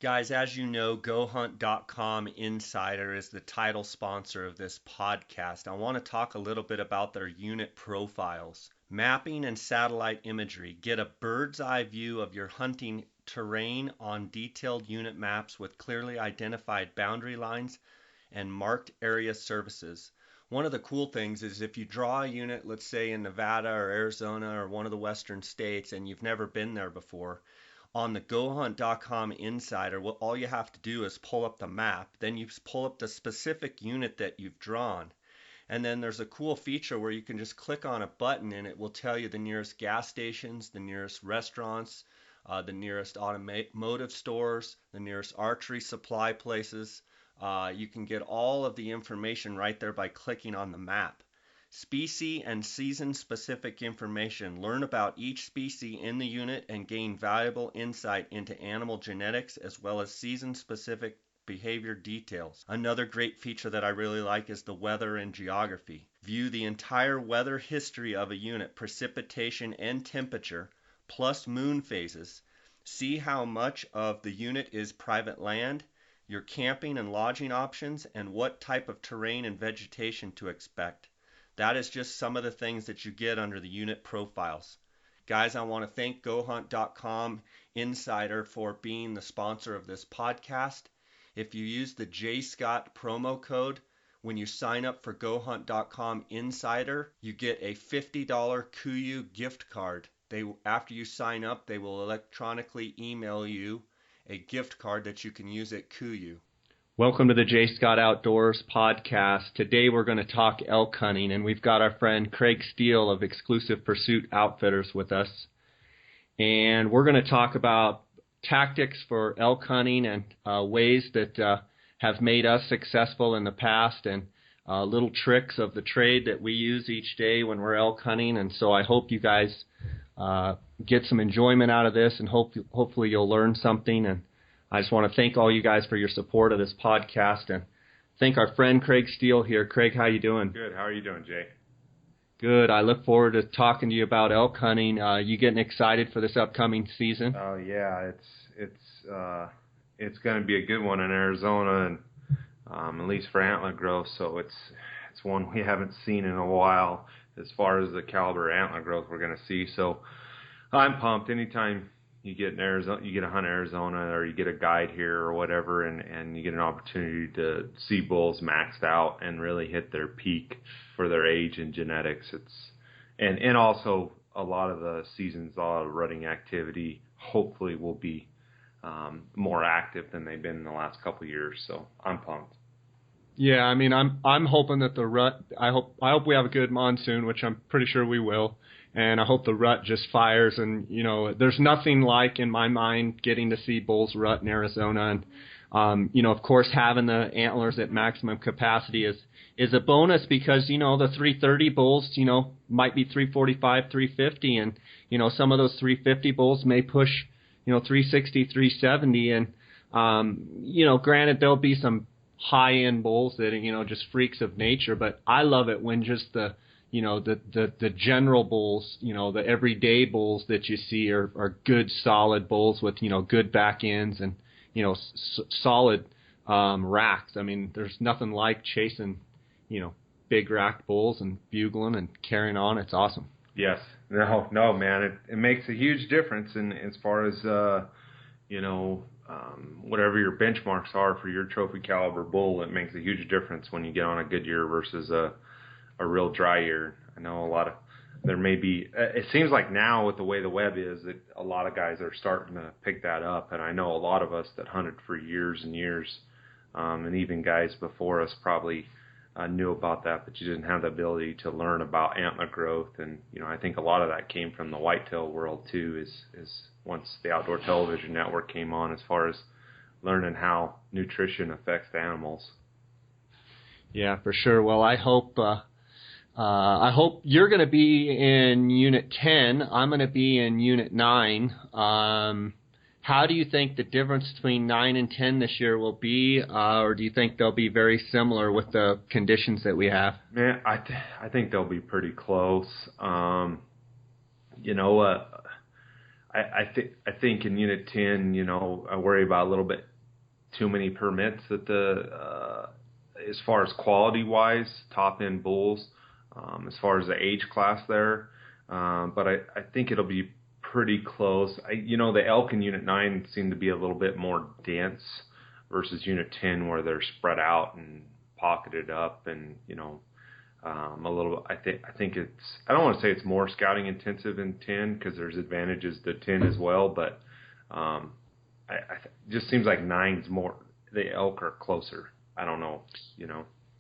Guys, as you know, GoHunt.com Insider is the title sponsor of this podcast. I want to talk a little bit about their unit profiles. Mapping and satellite imagery. Get a bird's eye view of your hunting terrain on detailed unit maps with clearly identified boundary lines and marked area services. One of the cool things is if you draw a unit, let's say in Nevada or Arizona or one of the western states, and you've never been there before, on the GoHunt.com Insider, all you have to do is pull up the map. Then you pull up the specific unit that you've drawn. And then there's a cool feature where you can just click on a button and it will tell you the nearest gas stations, the nearest restaurants, the nearest automotive stores, the nearest archery supply places. You can get all of the information right there by clicking on the map. Species and season-specific information. Learn about each species in the unit and gain valuable insight into animal genetics as well as season-specific behavior details. Another great feature that I really like is the weather and geography. View the entire weather history of a unit, precipitation and temperature, plus moon phases. See how much of the unit is private land, your camping and lodging options, and what type of terrain and vegetation to expect. That is just some of the things that you get under the unit profiles. Guys, I want to thank GoHunt.com Insider for being the sponsor of this podcast. If you use the JScott promo code when you sign up for GoHunt.com Insider, you get a $50 KUIU gift card. After you sign up, they will electronically email you a gift card that you can use at KUIU. Welcome to the J. Scott Outdoors podcast. Today we're going to talk elk hunting, and we've got our friend Craig Steele of Exclusive Pursuit Outfitters with us. And we're going to talk about tactics for elk hunting and ways that have made us successful in the past, and little tricks of the trade that we use each day when we're elk hunting. And so I hope you guys get some enjoyment out of this, and hopefully you'll learn something. And I just want to thank all you guys for your support of this podcast, and thank our friend Craig Steele here. Craig, how you doing? Good. How are you doing, Jay? Good. I look forward to talking to you about elk hunting. You getting excited for this upcoming season? Oh yeah, it's going to be a good one in Arizona, and at least for antler growth. So it's one we haven't seen in a while as far as the caliber antler growth we're going to see. So I'm pumped. Anytime you get in Arizona, you get to hunt Arizona, or you get a guide here or whatever, and you get an opportunity to see bulls maxed out and really hit their peak for their age and genetics. And also a lot of the seasons, a lot of rutting activity hopefully will be more active than they've been in the last couple of years. So I'm pumped. Yeah, I mean, I'm hoping that the rut. I hope we have a good monsoon, which I'm pretty sure we will. And I hope the rut just fires. And, there's nothing like, in my mind, getting to see bulls rut in Arizona. And, of course, having the antlers at maximum capacity is a bonus because, the 330 bulls, might be 345, 350. And, some of those 350 bulls may push, 360, 370. And, granted, there'll be some high-end bulls that are, just freaks of nature. But I love it when just the general bulls, the everyday bulls that you see are good, solid bulls with, good back ends and, solid racks. I mean, there's nothing like chasing, big racked bulls and bugling and carrying on. It's awesome. Yes. No, man. It makes a huge difference in as far as, whatever your benchmarks are for your trophy caliber bull. It makes a huge difference when you get on a good year versus a real dry year. I know there may be, it seems like now with the way the web is, that a lot of guys are starting to pick that up. And I know a lot of us that hunted for years and years, and even guys before us probably knew about that, but you didn't have the ability to learn about antler growth. And, I think a lot of that came from the whitetail world too, is once the Outdoor Television Network came on, as far as learning how nutrition affects the animals. Yeah, for sure. Well, I hope you're going to be in Unit 10. I'm going to be in Unit 9. How do you think the difference between 9 and 10 this year will be, or do you think they'll be very similar with the conditions that we have? Man, I think they'll be pretty close. I think in Unit 10, I worry about a little bit too many permits that as far as quality wise, top end bulls, as far as the age class there. But I think it'll be pretty close. The elk in Unit 9 seem to be a little bit more dense versus Unit 10 where they're spread out and pocketed up and, a little. I think it's. I don't want to say it's more scouting intensive in 10 because there's advantages to 10 as well, but just seems like 9's more. The elk are closer. I don't know.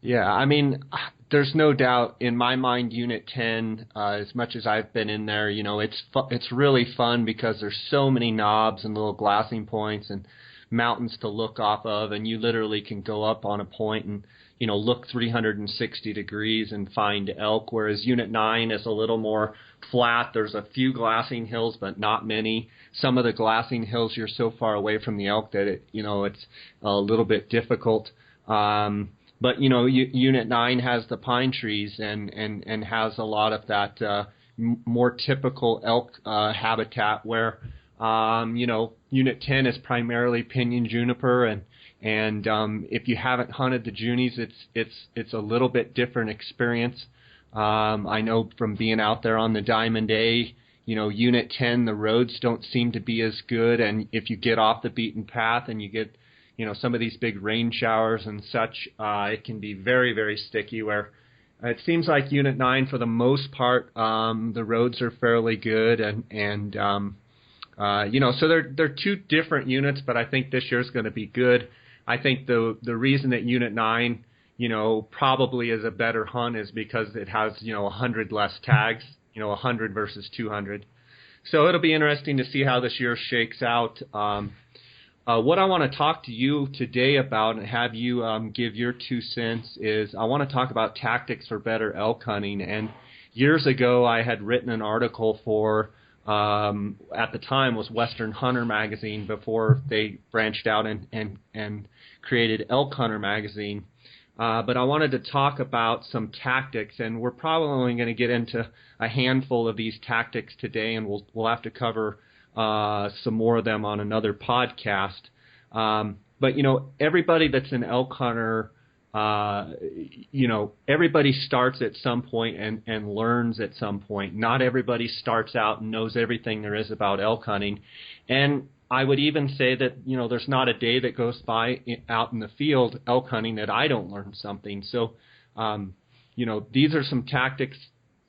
Yeah, I mean, there's no doubt in my mind. Unit 10, as much as I've been in there, it's really fun because there's so many knobs and little glassing points and mountains to look off of, and you literally can go up on a point and look 360 degrees and find elk, whereas Unit 9 is a little more flat. There's a few glassing hills, but not many. Some of the glassing hills, you're so far away from the elk that it's a little bit difficult. But Unit 9 has the pine trees and has a lot of that more typical elk habitat where Unit 10 is primarily pinyon juniper, and if you haven't hunted the junies, it's a little bit different experience. I know from being out there on the Diamond A, Unit 10, the roads don't seem to be as good, and if you get off the beaten path and you get some of these big rain showers and such, it can be very, very sticky, where it seems like Unit 9, for the most part, the roads are fairly good, and so they're two different units, but I think this year's going to be good. I think the reason that Unit 9, probably is a better hunt is because it has, 100 less tags, 100 versus 200. So it'll be interesting to see how this year shakes out. What I want to talk to you today about and have you give your 2 cents is I want to talk about tactics for better elk hunting. And years ago, I had written an article for, at the time was Western Hunter magazine before they branched out and created Elk Hunter magazine. But I wanted to talk about some tactics, and we're probably only going to get into a handful of these tactics today, and we'll have to cover some more of them on another podcast. But everybody that's an elk hunter, everybody starts at some point and learns at some point. Not everybody starts out and knows everything there is about elk hunting. And I would even say that, there's not a day that goes by out in the field elk hunting that I don't learn something. So, these are some tactics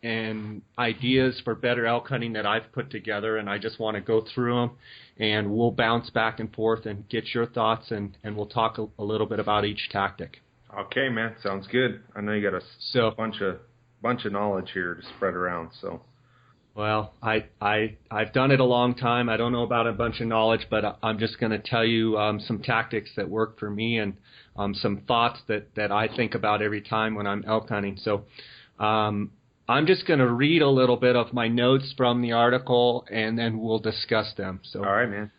and ideas for better elk hunting that I've put together, and I just want to go through them, and we'll bounce back and forth and get your thoughts, and we'll talk a little bit about each tactic. Okay, man, sounds good. I know you got a bunch of knowledge here to spread around. So, well, I've done it a long time. I don't know about a bunch of knowledge, but I'm just going to tell you some tactics that work for me and some thoughts that I think about every time when I'm elk hunting. So, I'm just going to read a little bit of my notes from the article, and then we'll discuss them. So, all right, man.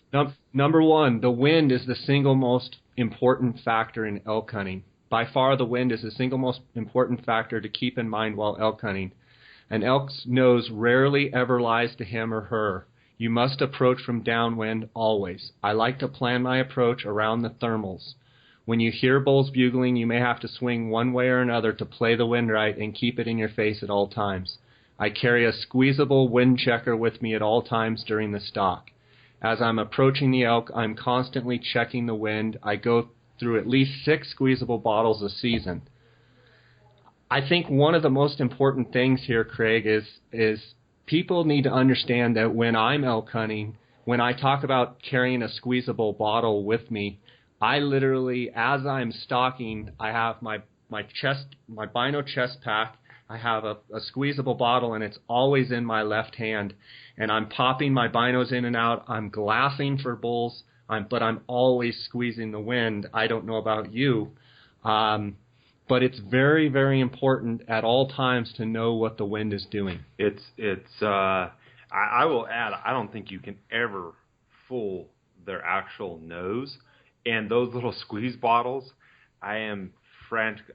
Number 1, the wind is the single most important factor in elk hunting. By far, the wind is the single most important factor to keep in mind while elk hunting. An elk's nose rarely ever lies to him or her. You must approach from downwind always. I like to plan my approach around the thermals. When you hear bulls bugling, you may have to swing one way or another to play the wind right and keep it in your face at all times. I carry a squeezable wind checker with me at all times during the stalk. As I'm approaching the elk, I'm constantly checking the wind. I go through at least 6 squeezable bottles a season. I think one of the most important things here, Craig, is people need to understand that when I'm elk hunting, when I talk about carrying a squeezable bottle with me, I literally, as I'm stalking, I have my bino chest pack. I have a squeezable bottle, and it's always in my left hand. And I'm popping my binos in and out. I'm glassing for bulls, but I'm always squeezing the wind. I don't know about you, but it's very, very important at all times to know what the wind is doing. I will add, I don't think you can ever fool their actual nose. And those little squeeze bottles, I am frantic.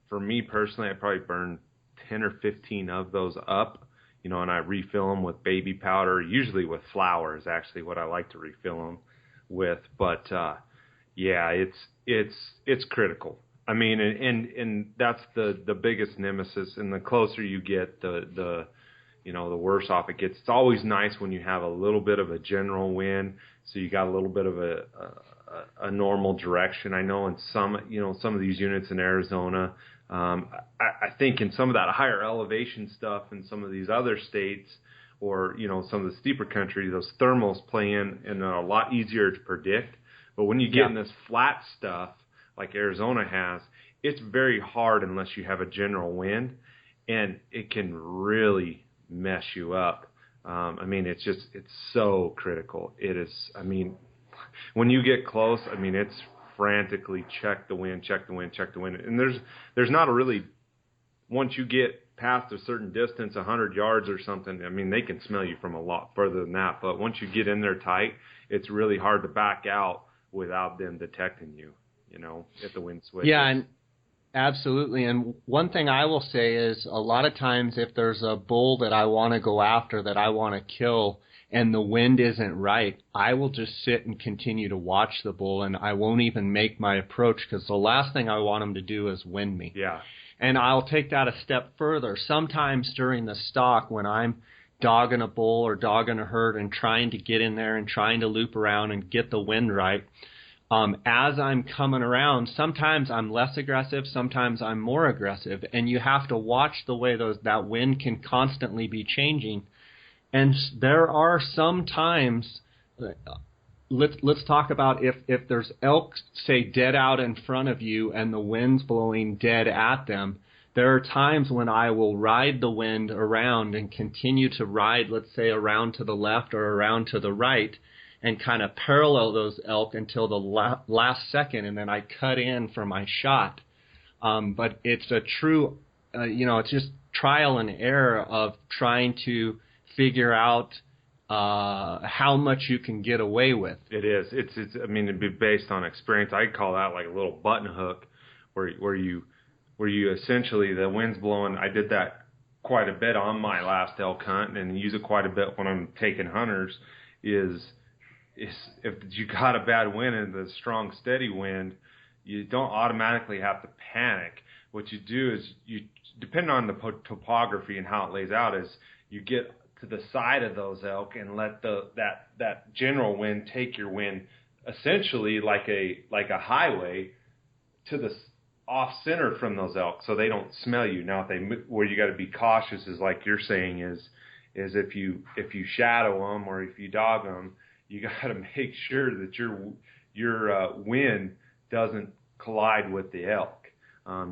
For me personally, I probably burned 10 or 15 of those up and I refill them with baby powder, usually with flour is actually what I like to refill them with. But yeah, it's critical. I mean, and that's the biggest nemesis. And the closer you get, the worse off it gets. It's always nice when you have a little bit of a general wind, so you got a little bit of a normal direction. I know in some of these units in Arizona, I think in some of that higher elevation stuff in some of these other states, or some of the steeper country, those thermals play in and are a lot easier to predict. But when you get in this flat stuff like Arizona has, it's very hard unless you have a general wind, and it can really mess you up. I mean, it's so critical. It is. I mean, when you get close, I mean, it's frantically check the wind, and there's not a really, once you get past a certain distance, 100 yards or something, I mean, they can smell you from a lot further than that. But once you get in there tight, it's really hard to back out without them detecting you, if the wind switches. Yeah, and absolutely. And one thing I will say is a lot of times if there's a bull that I want to go after, that I want to kill, and the wind isn't right, I will just sit and continue to watch the bull, and I won't even make my approach, because the last thing I want him to do is wind me. Yeah. And I'll take that a step further. Sometimes during the stalk, when I'm dogging a bull or dogging a herd and trying to get in there and trying to loop around and get the wind right, as I'm coming around, sometimes I'm less aggressive, sometimes I'm more aggressive, and you have to watch the way that wind can constantly be changing. And there are some times, let's talk about if there's elk, say, dead out in front of you and the wind's blowing dead at them. There are times when I will ride the wind around and continue to ride, let's say, around to the left or around to the right, and kind of parallel those elk until the last second, and then I cut in for my shot. But it's a true, it's just trial and error of trying to figure out how much you can get away with. It is. It's. I mean, it'd be based on experience. I'd call that like a little button hook, where you essentially, the wind's blowing. I did that quite a bit on my last elk hunt, and use it quite a bit when I'm taking hunters. Is if you got a bad wind and the strong steady wind, you don't automatically have to panic. What you do is depending on the topography and how it lays out, is you get to the side of those elk and let that general wind take your wind essentially like a highway to the off center from those elk, so they don't smell you. Now, where you got to be cautious is, like you're saying, is if you shadow them or if you dog them, you got to make sure that your wind doesn't collide with the elk,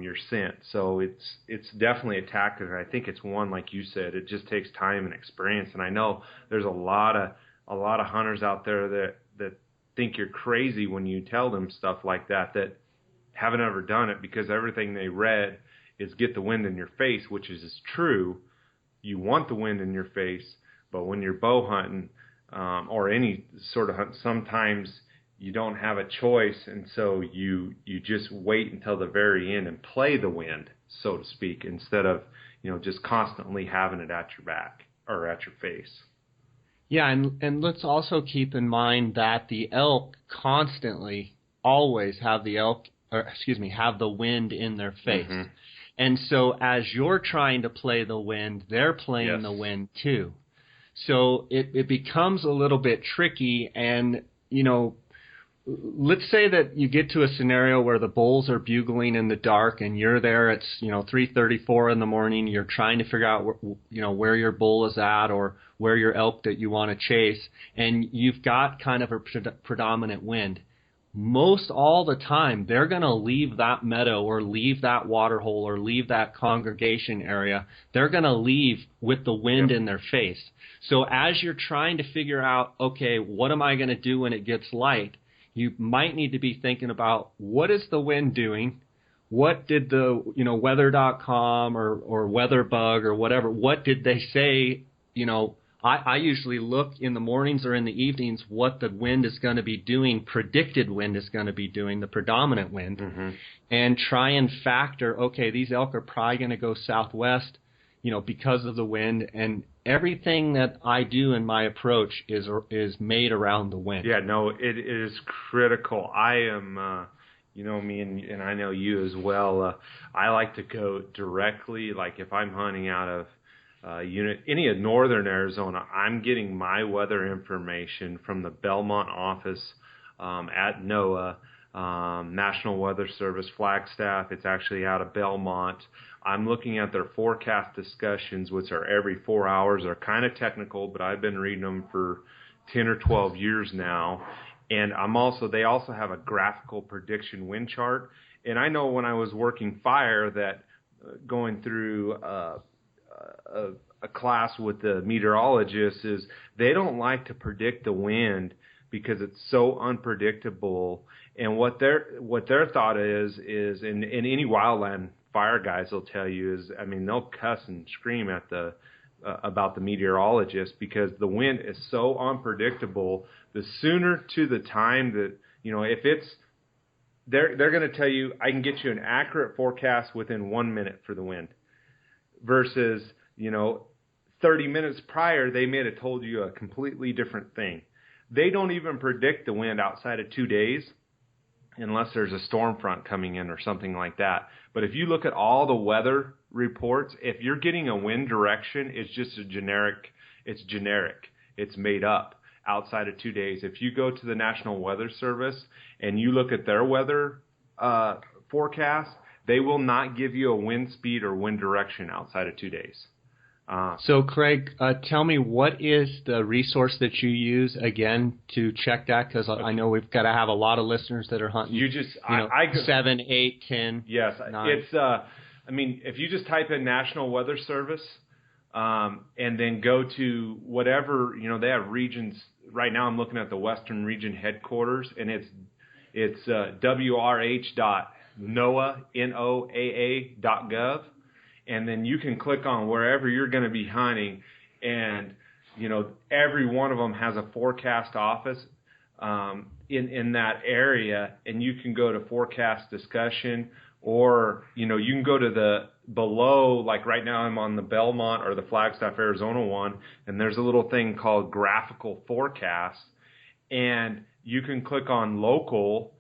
your scent. So it's definitely a tactic, and I think it's one, like you said, it just takes time and experience. And I know there's a lot of hunters out there that think you're crazy when you tell them stuff like that haven't ever done it, because everything they read is get the wind in your face, which is true. You want the wind in your face, but when you're bow hunting, or any sort of hunt, sometimes you don't have a choice, and so you just wait until the very end and play the wind, so to speak, instead of just constantly having it at your back or at your face. Yeah, and let's also keep in mind that the elk constantly always have the wind in their face. Mm-hmm. And so as you're trying to play the wind, they're playing the wind too. So it becomes a little bit tricky, and, let's say that you get to a scenario where the bulls are bugling in the dark and you're there, it's, 3:34 in the morning, you're trying to figure out, where your bull is at or where your elk that you want to chase, and you've got kind of a predominant wind. Most all the time, they're going to leave that meadow or leave that water hole or leave that congregation area. They're going to leave with the wind in their face. So as you're trying to figure out, okay, what am I going to do when it gets light? You might need to be thinking about, what is the wind doing? What did the, weather.com or WeatherBug or whatever, what did they say? I usually look in the mornings or in the evenings what the wind is going to be doing, predicted wind is going to be doing, the predominant wind, and try and factor, okay, these elk are probably going to go southwest. because of the wind, and everything that I do in my approach is made around the wind. Yeah, no, it is critical. I am, me and I know you as well. I like to go directly, like if I'm hunting out of any of northern Arizona, I'm getting my weather information from the Belmont office at NOAA, National Weather Service Flagstaff. It's actually out of Belmont. I'm looking at their forecast discussions, which are every 4 hours. They're kind of technical, but I've been reading them for 10 or 12 years now. And they also have a graphical prediction wind chart. And I know when I was working fire that going through a class with the meteorologists is they don't like to predict the wind because it's so unpredictable. And what their thought is in any wildland fire guys will tell you is, they'll cuss and scream at about the meteorologist because the wind is so unpredictable. The sooner to the time that, if it's, they're going to tell you, I can get you an accurate forecast within 1 minute for the wind versus, 30 minutes prior, they may have told you a completely different thing. They don't even predict the wind outside of 2 days unless there's a storm front coming in or something like that. But if you look at all the weather reports, if you're getting a wind direction, it's just generic. It's made up outside of 2 days. If you go to the National Weather Service and you look at their weather forecast, they will not give you a wind speed or wind direction outside of 2 days. So, Craig, tell me, what is the resource that you use, again, to check that? Because I know we've got to have a lot of listeners that are hunting, 7, 8, 10, Yes. 9. It's, if you just type in National Weather Service and then go to whatever, they have regions. Right now I'm looking at the Western Region headquarters, and it's wrh.noaa.gov. And then you can click on wherever you're going to be hunting, and every one of them has a forecast office in that area, and you can go to forecast discussion, or you can go to the below. Like right now, I'm on the Belmont or the Flagstaff, Arizona one, and there's a little thing called graphical forecast, and you can click on local,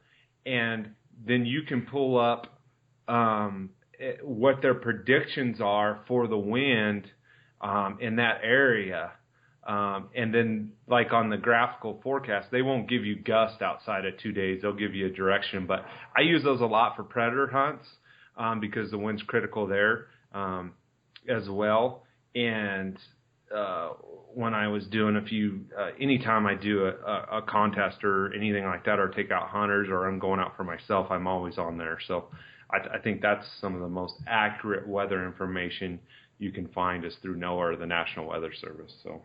and then you can pull up what their predictions are for the wind in that area. And then like on the graphical forecast, they won't give you gust outside of 2 days. They'll give you a direction. But I use those a lot for predator hunts because the wind's critical there as well. And when I was doing anytime I do a contest or anything like that, or take out hunters, or I'm going out for myself, I'm always on there. So I think that's some of the most accurate weather information you can find is through NOAA or the National Weather Service. So,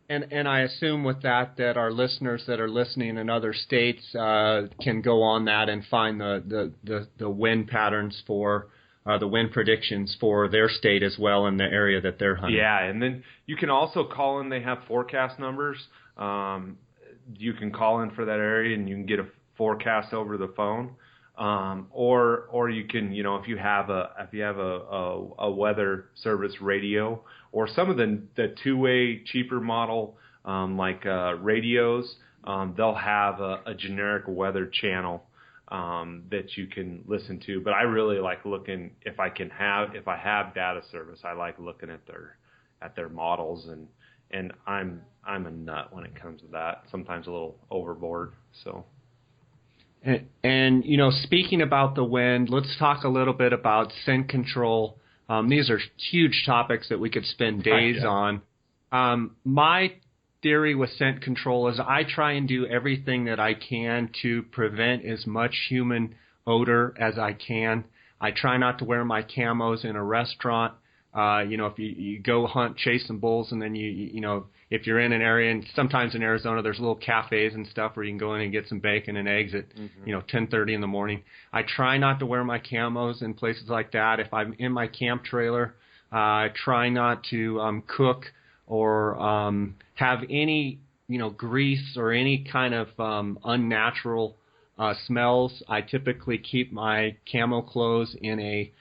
and I assume with that our listeners that are listening in other states can go on that and find the wind patterns for the wind predictions for their state as well in the area that they're hunting. Yeah, and then you can also call in. They have forecast numbers. You can call in for that area and you can get a forecast over the phone. Or you can, if you have a weather service radio, or some of the two-way cheaper model, like radios, they'll have a generic weather channel, that you can listen to. But I really like looking, if I have data service, I like looking at their models, and I'm a nut when it comes to that. Sometimes a little overboard, so. And speaking about the wind, let's talk a little bit about scent control. These are huge topics that we could spend days on. My theory with scent control is I try and do everything that I can to prevent as much human odor as I can. I try not to wear my camos in a restaurant. If you go hunt, chase some bulls, and then if you're in an area, and sometimes in Arizona there's little cafes and stuff where you can go in and get some bacon and eggs at 10:30 in the morning. I try not to wear my camos in places like that. If I'm in my camp trailer, I try not to cook or have any grease or any kind of unnatural smells. I typically keep my camo clothes in a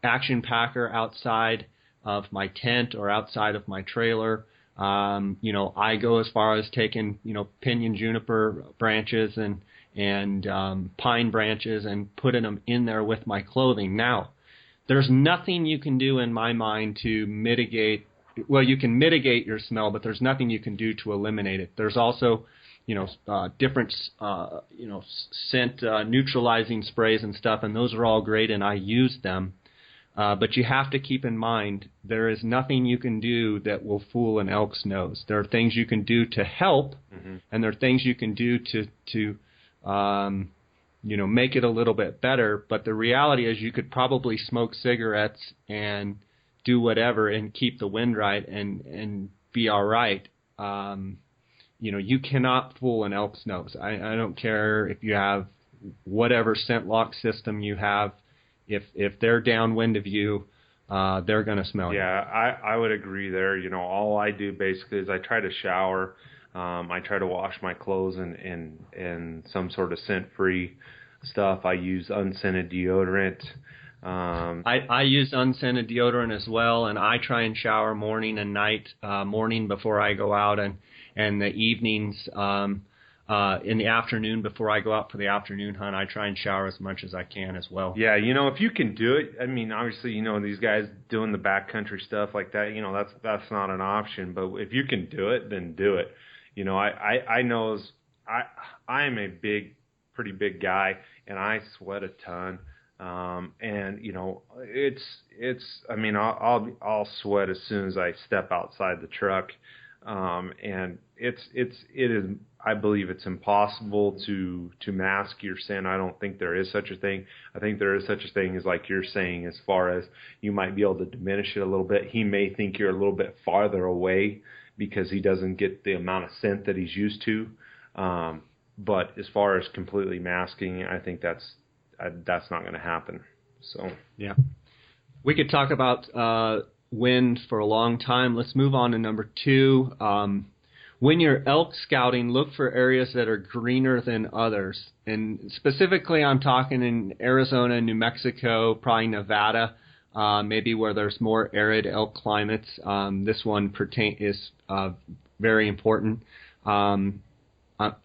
action packer outside of my tent or outside of my trailer. I go as far as taking, pinyon juniper branches and pine branches and putting them in there with my clothing. Now, there's nothing you can do in my mind to mitigate. Well, you can mitigate your smell, but there's nothing you can do to eliminate it. There's also, different, scent neutralizing sprays and stuff, and those are all great, and I use them. But you have to keep in mind there is nothing you can do that will fool an elk's nose. There are things you can do to help, and there are things you can do to make it a little bit better. But the reality is you could probably smoke cigarettes and do whatever and keep the wind right and be all right. You cannot fool an elk's nose. I don't care if you have whatever scent lock system you have. If they're downwind of you, they're going to smell you. Yeah, I would agree there. All I do basically is I try to shower. I try to wash my clothes in some sort of scent-free stuff. I use unscented deodorant. I use unscented deodorant as well, and I try and shower morning and night, morning before I go out, and the evenings in the afternoon before I go out for the afternoon hunt. I try and shower as much as I can as well. Yeah, if you can do it, obviously, these guys doing the backcountry stuff like that, that's not an option. But if you can do it, then do it. I know I am a pretty big guy, and I sweat a ton. I'll sweat as soon as I step outside the truck. And it is, I believe it's impossible to mask your scent. I don't think there is such a thing. I think there is such a thing as, like you're saying, as far as you might be able to diminish it a little bit. He may think you're a little bit farther away because he doesn't get the amount of scent that he's used to. But as far as completely masking, I think that's not going to happen. So yeah, we could talk about wind for a long time. Let's move on to number 2. When you're elk scouting, look for areas that are greener than others. And specifically, I'm talking in Arizona, New Mexico, probably Nevada, maybe where there's more arid elk climates. This one is very important. In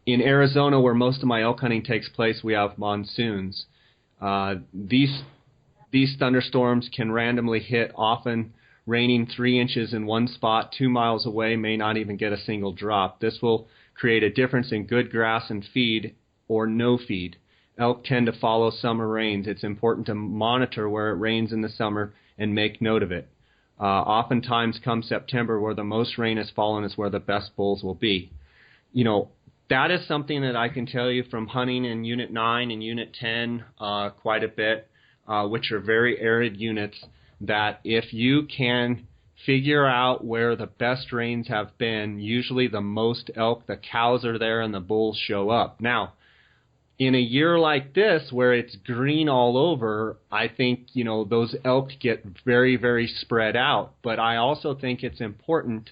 Arizona, where most of my elk hunting takes place, we have monsoons. These thunderstorms can randomly hit, often raining 3 inches in one spot 2 miles away, may not even get a single drop. This will create a difference in good grass and feed or no feed. Elk tend to follow summer rains. It's important to monitor where it rains in the summer and make note of it. Oftentimes come September, where the most rain has fallen is where the best bulls will be. That is something that I can tell you from hunting in Unit 9 and Unit 10 quite a bit, which are very arid units, that if you can figure out where the best rains have been, usually the most elk, the cows are there and the bulls show up. Now, in a year like this where it's green all over, I think, those elk get very, very spread out. But I also think it's important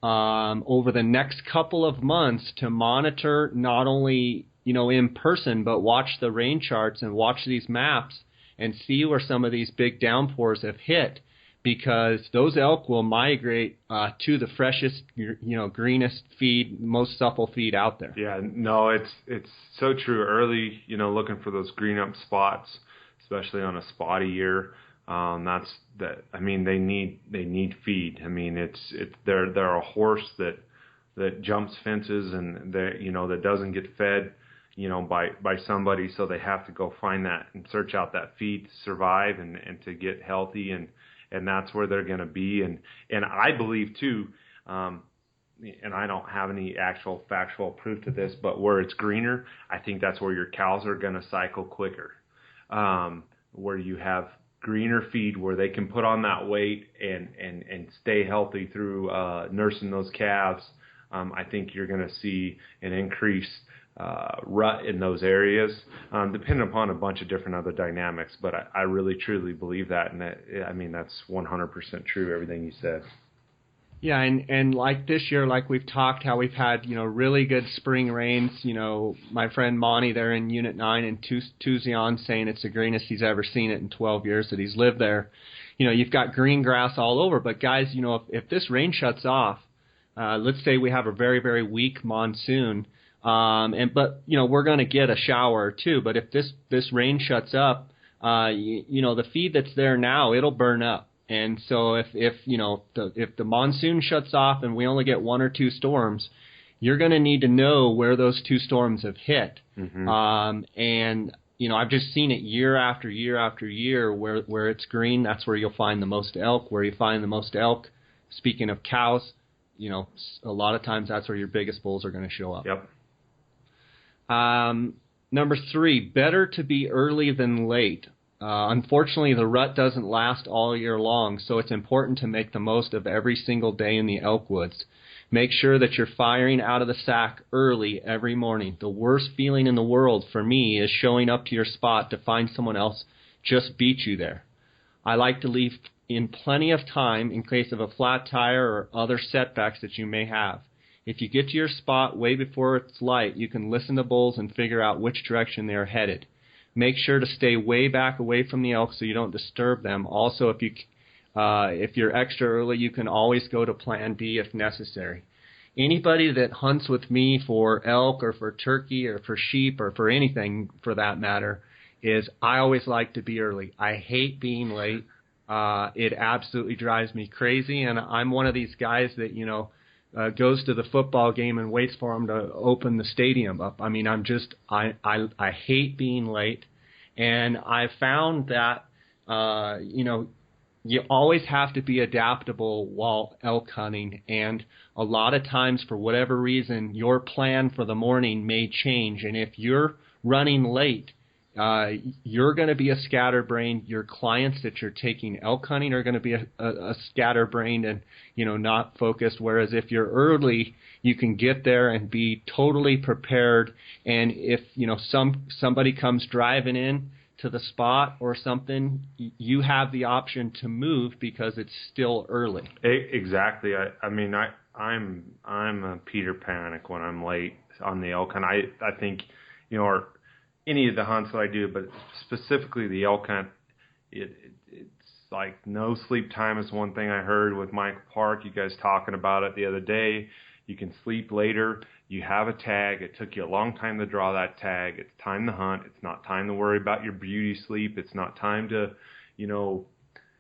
over the next couple of months to monitor not only, in person, but watch the rain charts and watch these maps and see where some of these big downpours have hit, because those elk will migrate to the freshest, greenest feed, most supple feed out there. Yeah, no, it's so true. Early, looking for those green up spots, especially on a spotty year. They need feed. They're a horse that jumps fences and that doesn't get fed, by somebody, so they have to go find that and search out that feed to survive and to get healthy, and that's where they're going to be. And I believe too, and I don't have any actual factual proof to this, but where it's greener, I think that's where your cows are going to cycle quicker. Where you have greener feed, where they can put on that weight and stay healthy through nursing those calves, I think you're going to see an increase rut in those areas, depending upon a bunch of different other dynamics. But I really truly believe that, and that's 100% true, everything you said. Yeah, and like this year, like we've talked, how we've had, really good spring rains. My friend Monty there in Unit 9 in Tucson saying it's the greenest he's ever seen it in 12 years that he's lived there. You've got green grass all over, but guys, if this rain shuts off, let's say we have a very, very weak monsoon, but we're going to get a shower or two, but if this rain shuts up, the feed that's there now, it'll burn up. And so if the monsoon shuts off and we only get one or two storms, you're going to need to know where those two storms have hit. Mm-hmm. I've just seen it year after year after year where it's green. That's where you'll find the most elk. Where you find the most elk, speaking of cows, a lot of times that's where your biggest bulls are going to show up. Yep. Number 3, better to be early than late. Unfortunately, the rut doesn't last all year long, so it's important to make the most of every single day in the elk woods. Make sure that you're firing out of the sack early every morning. The worst feeling in the world for me is showing up to your spot to find someone else just beat you there. I like to leave in plenty of time in case of a flat tire or other setbacks that you may have. If you get to your spot way before it's light, you can listen to bulls and figure out which direction they are headed. Make sure to stay way back away from the elk so you don't disturb them. Also, if you're extra early, you can always go to Plan B if necessary. Anybody that hunts with me for elk or for turkey or for sheep or for anything for that matter is I always like to be early. I hate being late. It absolutely drives me crazy, and I'm one of these guys that, goes to the football game and waits for them to open the stadium up. I mean, I hate being late, and I found that, you always have to be adaptable while elk hunting, and a lot of times, for whatever reason, your plan for the morning may change, and if you're running late, you're going to be a scatterbrained. Your clients that you're taking elk hunting are going to be a scatterbrained and, not focused. Whereas if you're early, you can get there and be totally prepared. And if, somebody comes driving in to the spot or something, you have the option to move because it's still early. Exactly. I'm a Peter Panic when I'm late on the elk hunt. I think, any of the hunts that I do, but specifically the elk hunt, it's like no sleep time is one thing I heard with Michael Park. You guys talking about it the other day. You can sleep later. You have a tag. It took you a long time to draw that tag. It's time to hunt. It's not time to worry about your beauty sleep. It's not time to,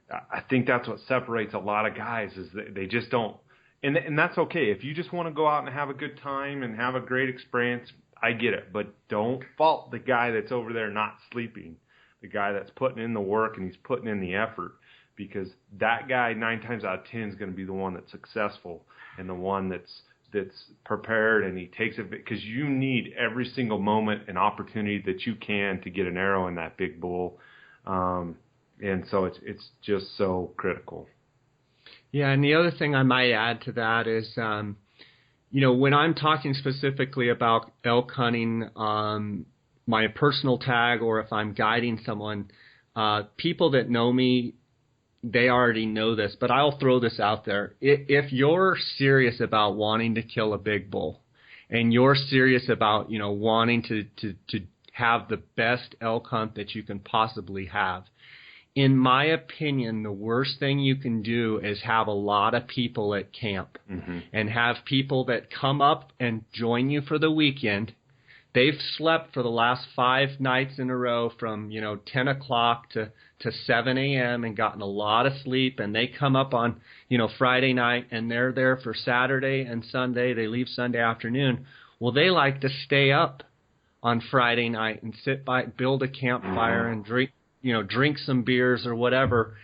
I think that's what separates a lot of guys is they just don't. And that's okay. If you just want to go out and have a good time and have a great experience, I get it, but don't fault the guy that's over there not sleeping, the guy that's putting in the work and he's putting in the effort, because that guy 9 times out of 10 is going to be the one that's successful and the one that's prepared, and he takes it because you need every single moment and opportunity that you can to get an arrow in that big bull, and so it's just so critical. Yeah, and the other thing I might add to that is, when I'm talking specifically about elk hunting, my personal tag, or if I'm guiding someone, people that know me, they already know this, but I'll throw this out there. If you're serious about wanting to kill a big bull, and you're serious about, wanting to have the best elk hunt that you can possibly have, in my opinion, the worst thing you can do is have a lot of people at camp, mm-hmm. and have people that come up and join you for the weekend. They've slept for the last 5 nights in a row from, 10 o'clock to 7 a.m. and gotten a lot of sleep, and they come up on, Friday night, and they're there for Saturday and Sunday. They leave Sunday afternoon. Well, they like to stay up on Friday night and sit by, build a campfire, mm-hmm. and drink some beers or whatever.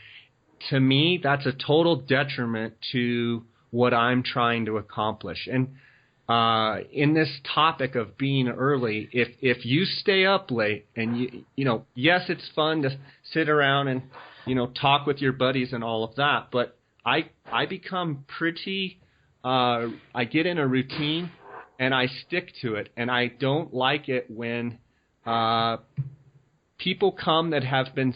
To me, that's a total detriment to what I'm trying to accomplish. And in this topic of being early, if you stay up late and yes, it's fun to sit around and talk with your buddies and all of that, but I become pretty I get in a routine and I stick to it, and I don't like it when people come that have been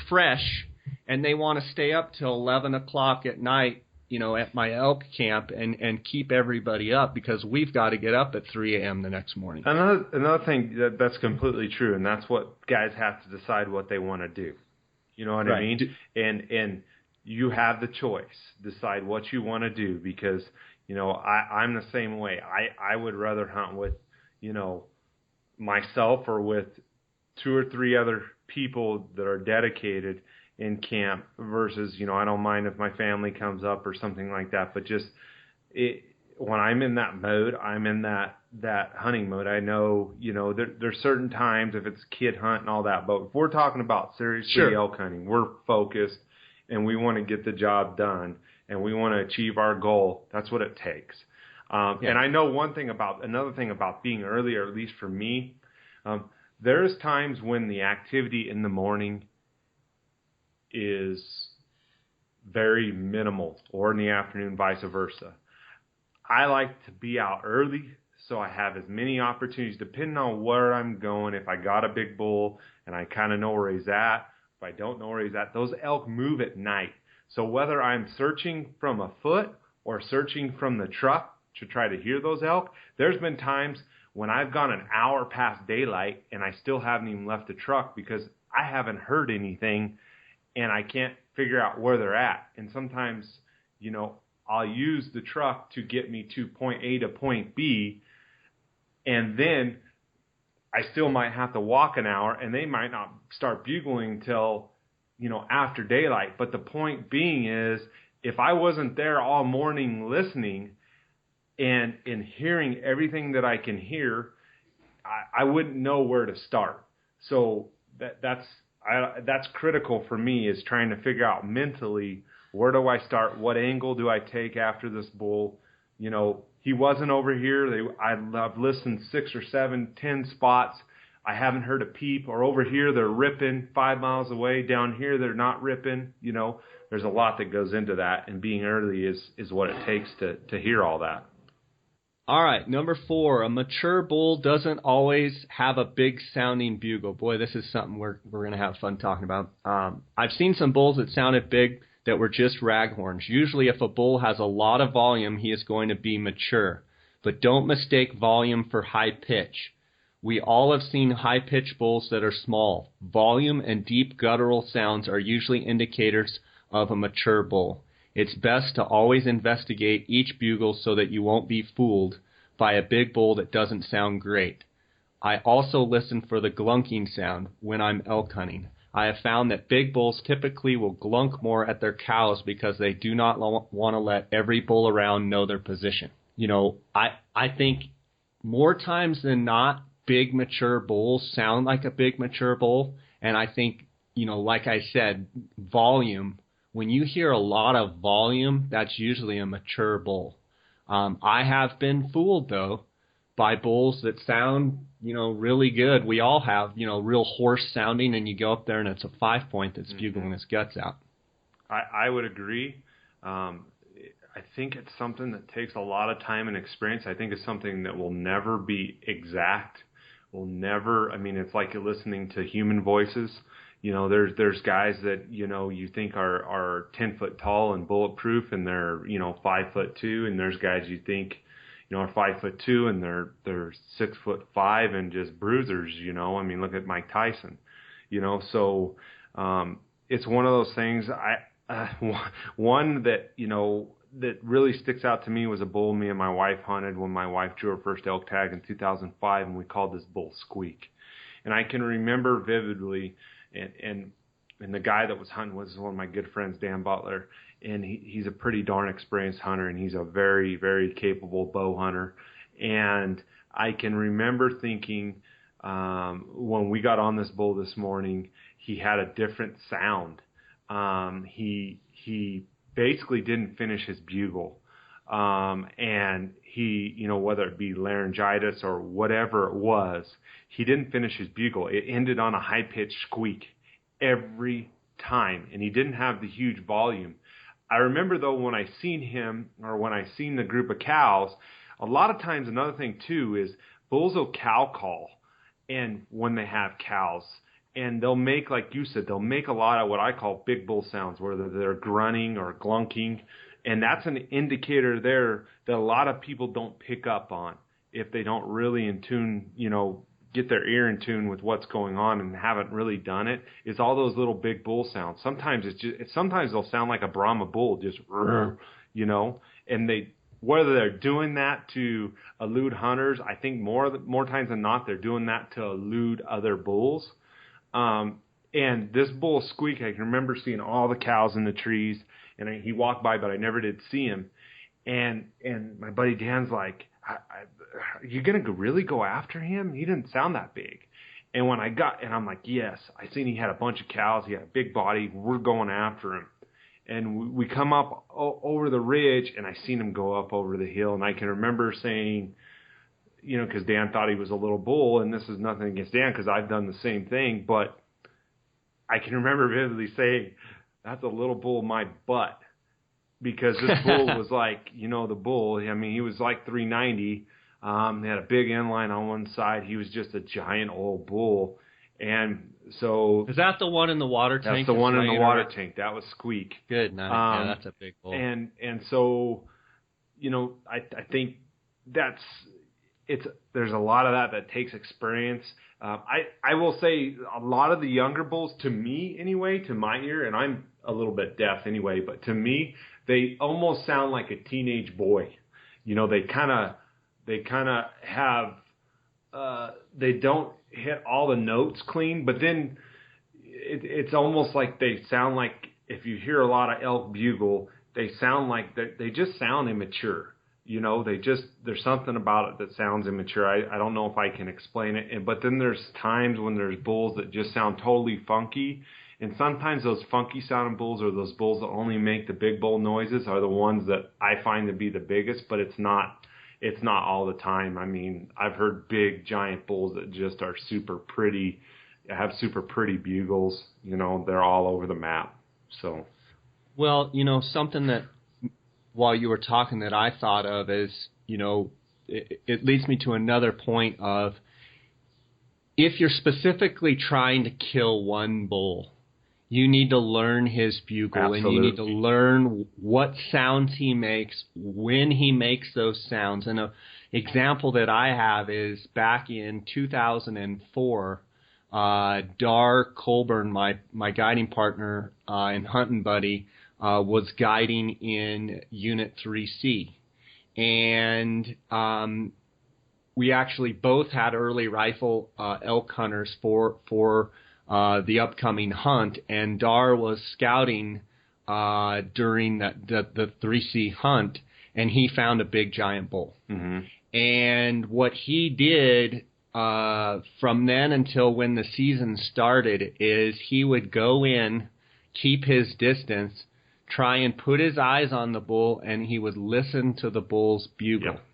fresh and they want to stay up till 11 o'clock at night at my elk camp and keep everybody up because we've got to get up at 3 a.m. the next morning. Another thing that's completely true, and that's what guys have to decide what they want to do. You know what I mean? And you have the choice. Decide what you want to do because, I'm the same way. I would rather hunt with, myself or with 2 or 3 other people that are dedicated in camp versus, I don't mind if my family comes up or something like that. But just when I'm in that mode, I'm in that hunting mode. I know, there's certain times if it's kid hunt and all that. But if we're talking about seriously elk hunting, we're focused and we want to get the job done and we want to achieve our goal. That's what it takes. And I know another thing about being early, or at least for me, there's times when the activity in the morning is very minimal, or in the afternoon, vice versa. I like to be out early so I have as many opportunities, depending on where I'm going. If I got a big bull and I kind of know where he's at, if I don't know where he's at, those elk move at night. So whether I'm searching from afoot or searching from the truck to try to hear those elk, there's been times when I've gone an hour past daylight and I still haven't even left the truck because I haven't heard anything and I can't figure out where they're at. And sometimes, I'll use the truck to get me to point A to point B, and then I still might have to walk an hour, and they might not start bugling till, after daylight. But the point being is, if I wasn't there all morning listening and hearing everything that I can hear, I wouldn't know where to start. So that's critical for me, is trying to figure out mentally, where do I start? What angle do I take after this bull? He wasn't over here. I've listened 6 or 7, 10 spots. I haven't heard a peep. Or over here, they're ripping 5 miles away. Down here, they're not ripping. There's a lot that goes into that, and being early is what it takes to hear all that. All right, number 4, a mature bull doesn't always have a big sounding bugle. Boy, this is something we're going to have fun talking about. I've seen some bulls that sounded big that were just raghorns. Usually if a bull has a lot of volume, he is going to be mature. But don't mistake volume for high pitch. We all have seen high-pitched bulls that are small. Volume and deep guttural sounds are usually indicators of a mature bull. It's best to always investigate each bugle so that you won't be fooled by a big bull that doesn't sound great. I also listen for the glunking sound when I'm elk hunting. I have found that big bulls typically will glunk more at their cows because they do not want to let every bull around know their position. I think more times than not, big mature bulls sound like a big mature bull. And I think, like I said, volume. When you hear a lot of volume, that's usually a mature bull. I have been fooled, though, by bulls that sound, really good. We all have, real hoarse sounding, and you go up there and it's a 5-point that's bugling his guts out. I would agree. I think it's something that takes a lot of time and experience. I think it's something that will never be exact. It's like you're listening to human voices. There's guys that, you think are 10 foot tall and bulletproof, and they're, 5'2", and there's guys you think, are 5'2", and they're 6'5" and just bruisers, look at Mike Tyson, so, it's one of those things. One that, that really sticks out to me was a bull me and my wife hunted when my wife drew her first elk tag in 2005, and we called this bull Squeak. And I can remember vividly, and the guy that was hunting was one of my good friends, Dan Butler, and he's a pretty darn experienced hunter, and he's a very, very capable bow hunter. And I can remember thinking, when we got on this bull this morning, he had a different sound. He basically didn't finish his bugle. And he, whether it be laryngitis or whatever it was, he didn't finish his bugle. It ended on a high-pitched squeak every time, and he didn't have the huge volume. I remember, though, when I seen him, or when I seen the group of cows, a lot of times another thing, too, is bulls will cow call, and when they have cows, and they'll make, like you said, they'll make a lot of what I call big bull sounds, whether they're grunting or glunking, And that's an indicator there that a lot of people don't pick up on if they don't really in tune, get their ear in tune with what's going on and haven't really done it, is all those little big bull sounds. Sometimes sometimes they'll sound like a Brahma bull, just, and whether they're doing that to elude hunters, I think more times than not, they're doing that to elude other bulls. And this bull Squeak, I can remember seeing all the cows in the trees, and he walked by, but I never did see him. And my buddy Dan's like, are you going to really go after him? He didn't sound that big. And I'm like, yes. I seen he had a bunch of cows. He had a big body. We're going after him. And we come up over the ridge, and I seen him go up over the hill. And I can remember saying, because Dan thought he was a little bull, and this is nothing against Dan because I've done the same thing, but I can remember vividly saying, that's a little bull my butt. Because this bull was like, the bull, he was like 390. He had a big inline on one side. He was just a giant old bull. And so... Is that the one in the water tank? That's the one in the water tank. That was Squeak. Good. Nice. Yeah, that's a big bull. And so, I think there's a lot of that takes experience. I will say a lot of the younger bulls, to me anyway, to my ear, and I'm a little bit deaf anyway, but to me, they almost sound like a teenage boy. They kind of have, they don't hit all the notes clean, but then it's almost like they sound like, if you hear a lot of elk bugle, they sound like they just sound immature. There's something about it that sounds immature. I don't know if I can explain it. But then there's times when there's bulls that just sound totally funky. And sometimes those funky sounding bulls, or those bulls that only make the big bull noises, are the ones that I find to be the biggest, but it's not all the time. I've heard big giant bulls that just are super pretty, have super pretty bugles. They're all over the map. So, well, something that, while you were talking, that I thought of is, it leads me to another point of, if you're specifically trying to kill one bull, you need to learn his bugle. Absolutely. And you need to learn what sounds he makes, when he makes those sounds. And an example that I have is back in 2004, Dar Colburn, my guiding partner and hunting buddy, was guiding in Unit 3C. And we actually both had early rifle elk hunters for the upcoming hunt, and Dar was scouting during the 3C hunt, and he found a big giant bull. Mm-hmm. And what he did from then until when the season started is he would go in, keep his distance, try and put his eyes on the bull, and he would listen to the bull's bugle. Yep.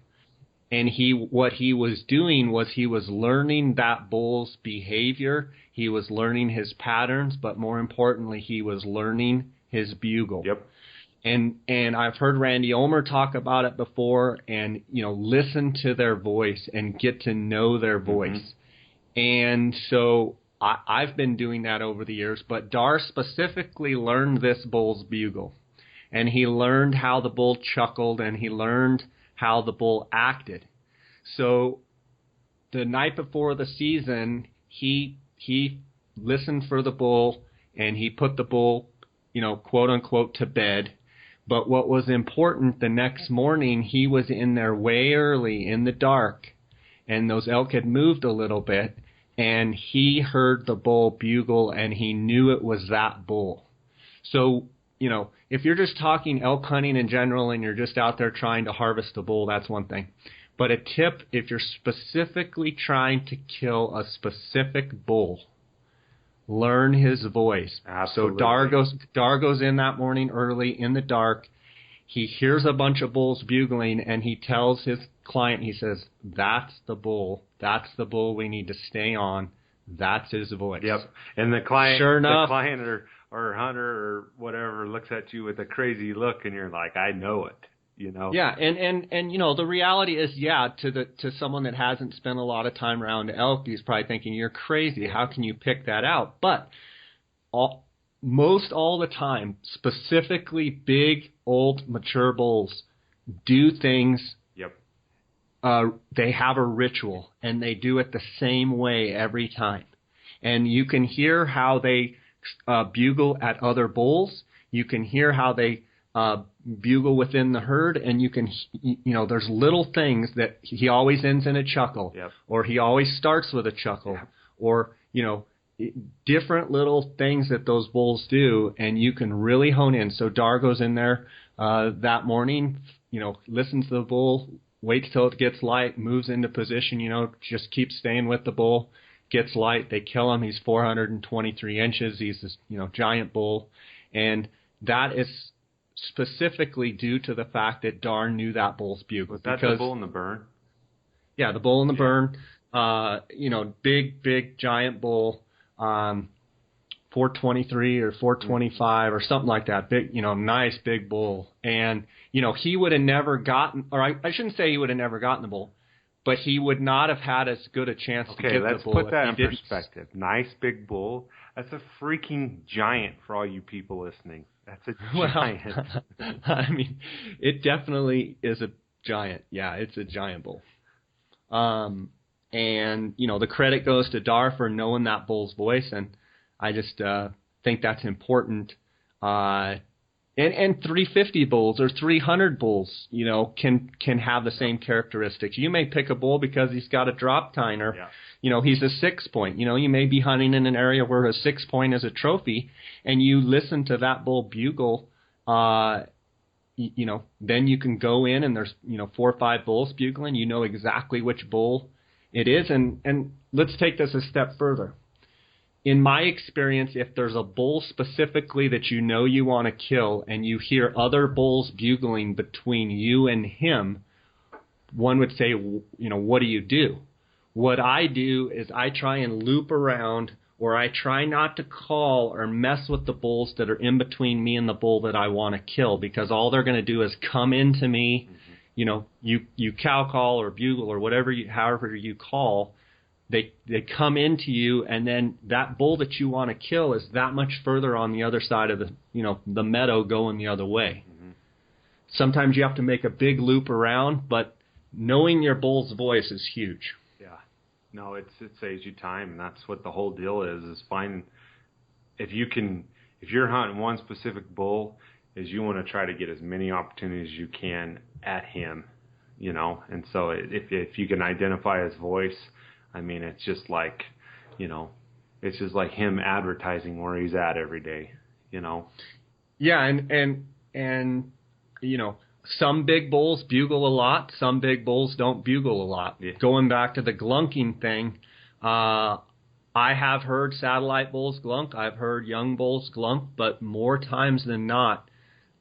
And what he was doing was he was learning that bull's behavior, he was learning his patterns, but more importantly, he was learning his bugle. Yep. And I've heard Randy Ulmer talk about it before, and listen to their voice and get to know their voice. Mm-hmm. And so I've been doing that over the years, but Dar specifically learned this bull's bugle, and he learned how the bull chuckled, and he learned how the bull acted. So the night before the season, he listened for the bull, and he put the bull, quote unquote, to bed. But what was important, the next morning, he was in there way early in the dark, and those elk had moved a little bit, and he heard the bull bugle, and he knew it was that bull. So, if you're just talking elk hunting in general and you're just out there trying to harvest a bull, that's one thing. But a tip, if you're specifically trying to kill a specific bull, learn his voice. Absolutely. So Dar goes in that morning early in the dark. He hears a bunch of bulls bugling, and he tells his client, he says, that's the bull. That's the bull we need to stay on. That's his voice. Yep. And the client, sure enough, the client or hunter or whatever looks at you with a crazy look, and you're like, I know it. Yeah, and the reality is, to someone that hasn't spent a lot of time around elk, he's probably thinking, you're crazy. How can you pick that out? But most all the time, specifically big, old, mature bulls do things. Yep. They have a ritual, and they do it the same way every time. And you can hear how they bugle at other bulls. You can hear how they bugle within the herd, and you can, there's little things that he always ends in a chuckle, yep. or he always starts with a chuckle, yep. or, different little things that those bulls do, and you can really hone in. So Dar goes in there that morning, listens to the bull, waits till it gets light, moves into position, just keeps staying with the bull, gets light, they kill him, he's 423 inches, he's this, giant bull, and that is specifically due to the fact that Dar knew that bull's bugle. Was that the bull in the burn? Yeah, the bull in the burn, big, giant bull, 423 or 425 or something like that. Big, nice big bull. And, he would have never gotten, or I shouldn't say he would have never gotten the bull, but he would not have had as good a chance to get the bull. Okay, let's put that in perspective. Nice big bull. That's a freaking giant for all you people listening. That's a giant. I mean, it definitely is a giant. Yeah, it's a giant bull. And, the credit goes to Dar for knowing that bull's voice, and I just think that's important. And 350 bulls or 300 bulls, can have the same characteristics. You may pick a bull because he's got a drop tine or, he's a 6-point. You may be hunting in an area where a 6-point is a trophy, and you listen to that bull bugle, then you can go in and there's, 4 or 5 bulls bugling. You know exactly which bull it is. And let's take this a step further. In my experience, if there's a bull specifically that you want to kill and you hear other bulls bugling between you and him, one would say, what do you do? What I do is I try and loop around, or I try not to call or mess with the bulls that are in between me and the bull that I want to kill, because all they're going to do is come into me. You cow call or bugle or however you call, they come into you, and then that bull that you want to kill is that much further on the other side of the meadow going the other way. Mm-hmm. Sometimes you have to make a big loop around, but knowing your bull's voice is huge. Yeah. No, it saves you time, and that's what the whole deal is finding, if you're hunting one specific bull, is you want to try to get as many opportunities as you can at him, and so if you can identify his voice, I mean, it's just like, it's just like him advertising where he's at every day, Yeah, and some big bulls bugle a lot, some big bulls don't bugle a lot. Yeah. Going back to the glunking thing, I have heard satellite bulls glunk, I've heard young bulls glunk, but more times than not,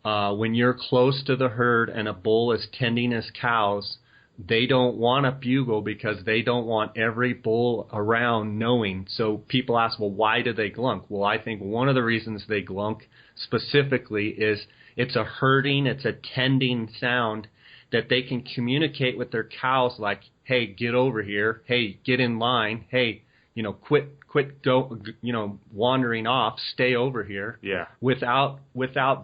when you're close to the herd and a bull is tending his cows, they don't want to bugle because they don't want every bull around knowing. So people ask, well, why do they glunk? Well, I think one of the reasons they glunk specifically is it's a herding, it's a tending sound that they can communicate with their cows like, hey, get over here. Hey, get in line. Hey, quit wandering off, stay over here. Yeah. Without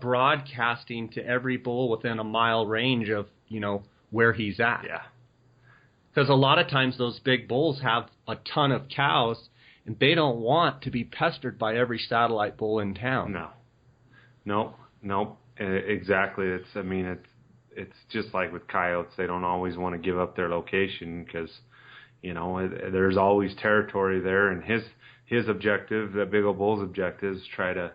broadcasting to every bull within a mile range of, where he's at. Yeah. Because a lot of times those big bulls have a ton of cows, and they don't want to be pestered by every satellite bull in town. No. Exactly. It's just like with coyotes. They don't always want to give up their location because, there's always territory there, and his objective, that big old bull's objective, is try to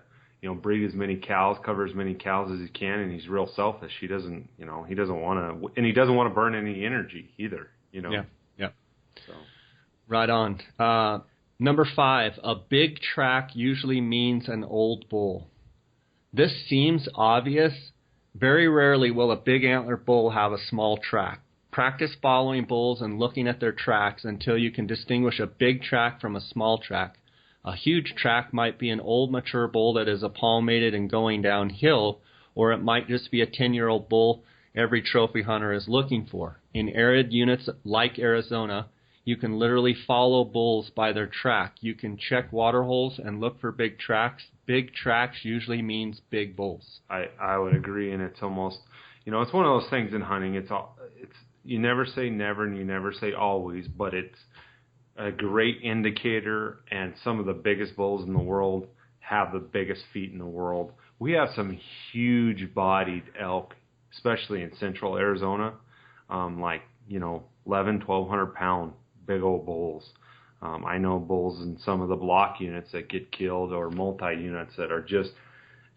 breed as many cows, cover as many cows as he can, and he's real selfish. He doesn't want to, and he doesn't want to burn any energy either. Yeah. So. Right on. Number 5, a big track usually means an old bull. This seems obvious. Very rarely will a big antler bull have a small track. Practice following bulls and looking at their tracks until you can distinguish a big track from a small track. A huge track might be an old mature bull that is palmated and going downhill, or it might just be a 10-year-old bull every trophy hunter is looking for. In arid units like Arizona, You can literally follow bulls by their track. You can check water holes and look for big tracks. Big tracks usually means big bulls. I would agree, and it's almost, it's one of those things in hunting. It's you never say never and you never say always, but it's a great indicator, and some of the biggest bulls in the world have the biggest feet in the world. We have some huge-bodied elk, especially in central Arizona, like, 1,100-1,200-pound big old bulls. I know bulls in some of the block units that get killed, or multi-units that are just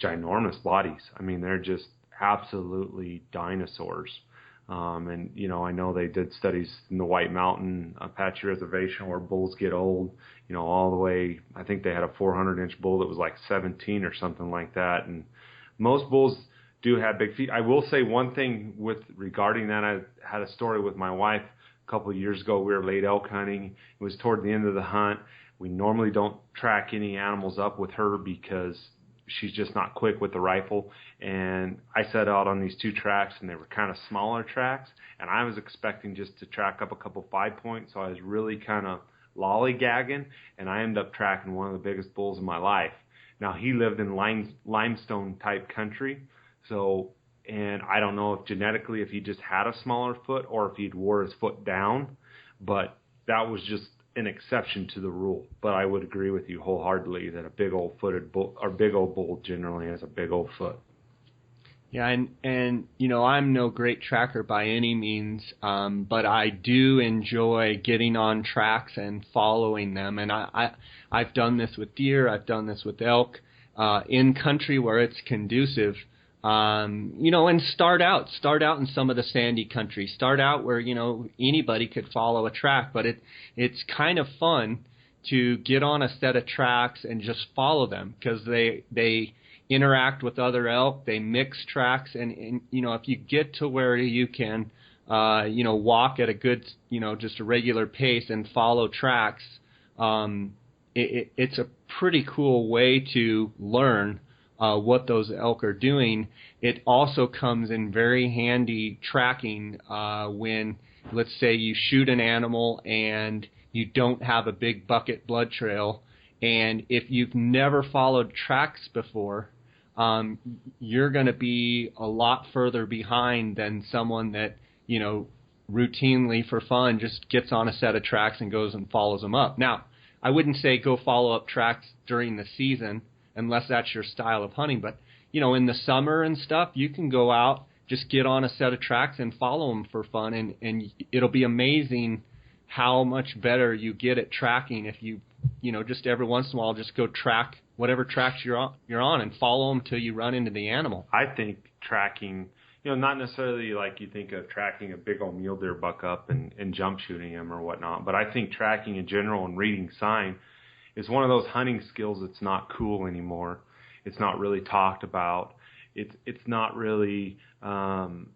ginormous bodies. I mean, they're just absolutely dinosaurs. And, I know they did studies in the White Mountain Apache Reservation where bulls get old, all the way. I think they had a 400-inch bull that was like 17 or something like that. And most bulls do have big feet. I will say one thing regarding that. I had a story with my wife a couple of years ago. We were late elk hunting. It was toward the end of the hunt. We normally don't track any animals up with her because she's just not quick with the rifle. And I set out on these 2 tracks, and they were kind of smaller tracks, and I was expecting just to track up a couple 5-points, so I was really kind of lollygagging, and I ended up tracking one of the biggest bulls in my life. Now, he lived in limestone type country, and I don't know if genetically if he just had a smaller foot or if he'd wore his foot down, but that was just an exception to the rule. But I would agree with you wholeheartedly that a big old bull generally has a big old foot. Yeah, and I'm no great tracker by any means, but I do enjoy getting on tracks and following them. And I've done this with deer, I've done this with elk, in country where it's conducive. And start out in some of the sandy country. Start out where, anybody could follow a track, but it's kind of fun to get on a set of tracks and just follow them because they interact with other elk, they mix tracks, and if you get to where you can, walk at a good, just a regular pace and follow tracks, it's a pretty cool way to learn what those elk are doing. It also comes in very handy tracking when, let's say, you shoot an animal and you don't have a big bucket blood trail, and if you've never followed tracks before, you're going to be a lot further behind than someone that, routinely for fun just gets on a set of tracks and goes and follows them up. Now, I wouldn't say go follow up tracks during the season unless that's your style of hunting. But, in the summer and stuff, you can go out, just get on a set of tracks and follow them for fun. And it'll be amazing how much better you get at tracking if you, just every once in a while, just go track whatever tracks you're on and follow them till you run into the animal. I think tracking, not necessarily like you think of tracking a big old mule deer buck up and jump shooting him or whatnot, but I think tracking in general and reading sign is one of those hunting skills that's not cool anymore. It's not really talked about. It's not really, especially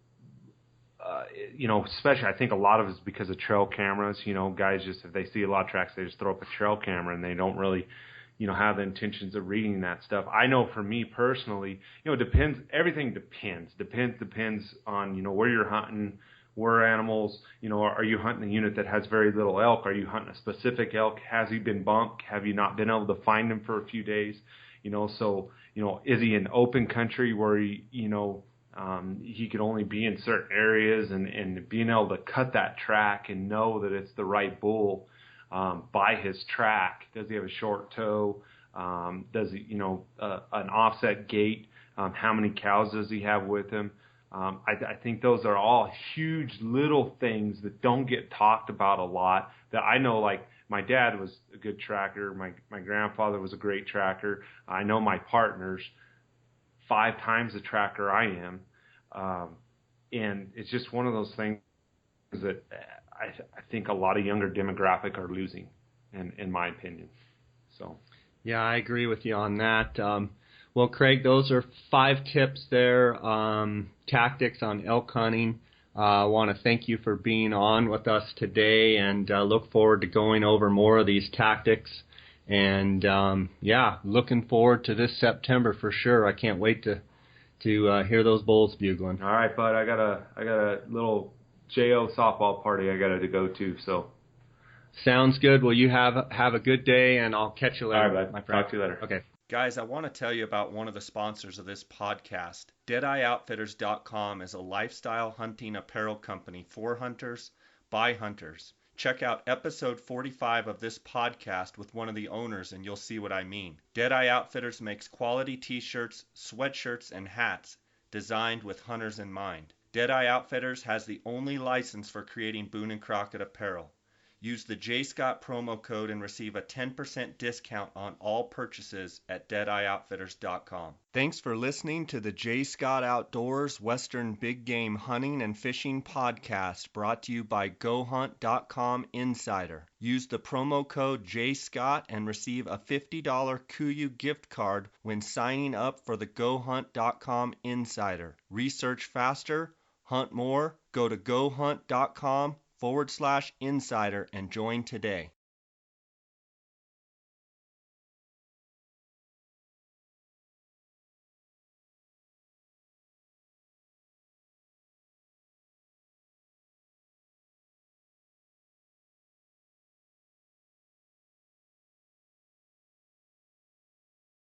I think a lot of it is because of trail cameras. Guys just, if they see a lot of tracks, they just throw up a trail camera and they don't really, have the intentions of reading that stuff. I know for me personally, it depends. Everything depends. Depends on, where you're hunting, where animals, are you hunting a unit that has very little elk? Are you hunting a specific elk? Has he been bumped? Have you not been able to find him for a few days? Is he in open country where he could only be in certain areas, and being able to cut that track and know that it's the right bull by his track. Does he have a short toe? Does he, an offset gait? How many cows does he have with him? I think those are all huge little things that don't get talked about a lot. That I know, like my dad was a good tracker. My grandfather was a great tracker. I know my partner's 5 times the tracker I am. And it's just one of those things that I think a lot of younger demographic are losing, in my opinion. So. Yeah, I agree with you on that. Well, Craig, those are 5 tips there, tactics on elk hunting. I want to thank you for being on with us today, and look forward to going over more of these tactics. And looking forward to this September for sure. I can't wait to hear those bulls bugling. All right, bud. I got a little JO softball party I got to go to, so Sounds good. Well, you have a good day, and I'll catch you later, All right, bud. my friend. Talk to you later. Okay. Guys, I want to tell you about one of the sponsors of this podcast. DeadeyeOutfitters.com is a lifestyle hunting apparel company for hunters, by hunters. Check out episode 45 of this podcast with one of the owners and you'll see what I mean. Deadeye Outfitters makes quality t-shirts, sweatshirts, and hats designed with hunters in mind. Deadeye Outfitters has the only license for creating Boone & Crockett apparel. Use the JScott promo code and receive a 10% discount on all purchases at DeadeyeOutfitters.com. Thanks for listening to the J. Scott Outdoors Western Big Game Hunting and Fishing Podcast, brought to you by GoHunt.com Insider. Use the promo code JScott and receive a $50 KUIU gift card when signing up for the GoHunt.com Insider. Research faster, hunt more, go to GoHunt.com/insider and join today.